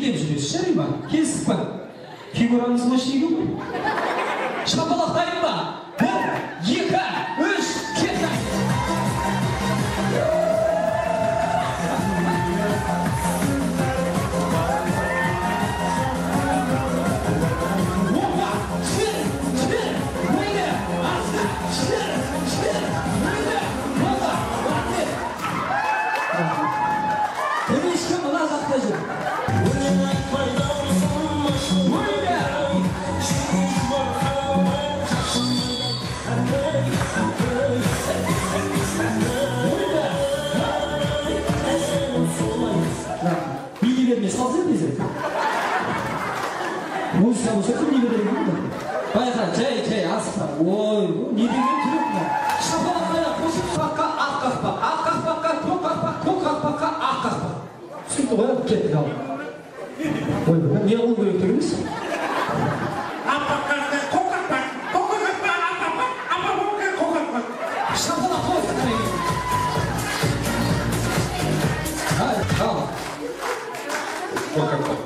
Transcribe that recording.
деп жүресіздер ма? Келістік па? Фигурамыз машинигі ма? Шапалақтайын ба? 1, 2, 3, кет! Музыка болса кім не береді дейді? Байқа, жай асықпа. Ой, не деген түрік мына? Шапалаққа қосып қақпаққа ақ қақпақ, ақ қақпаққа көк қақпақ, көк қақпаққа ақ қақпақ. Сөйтті ғой, кеттік ал. Ой, не қылу керек деп емес? Ақ қақпаққа көк қақпақ, көк қақпаққа ақ қақпақ, ақ қақпаққа көк қақпақ. Шапалақ қойсын қарай. Ал. Көк қақпақ.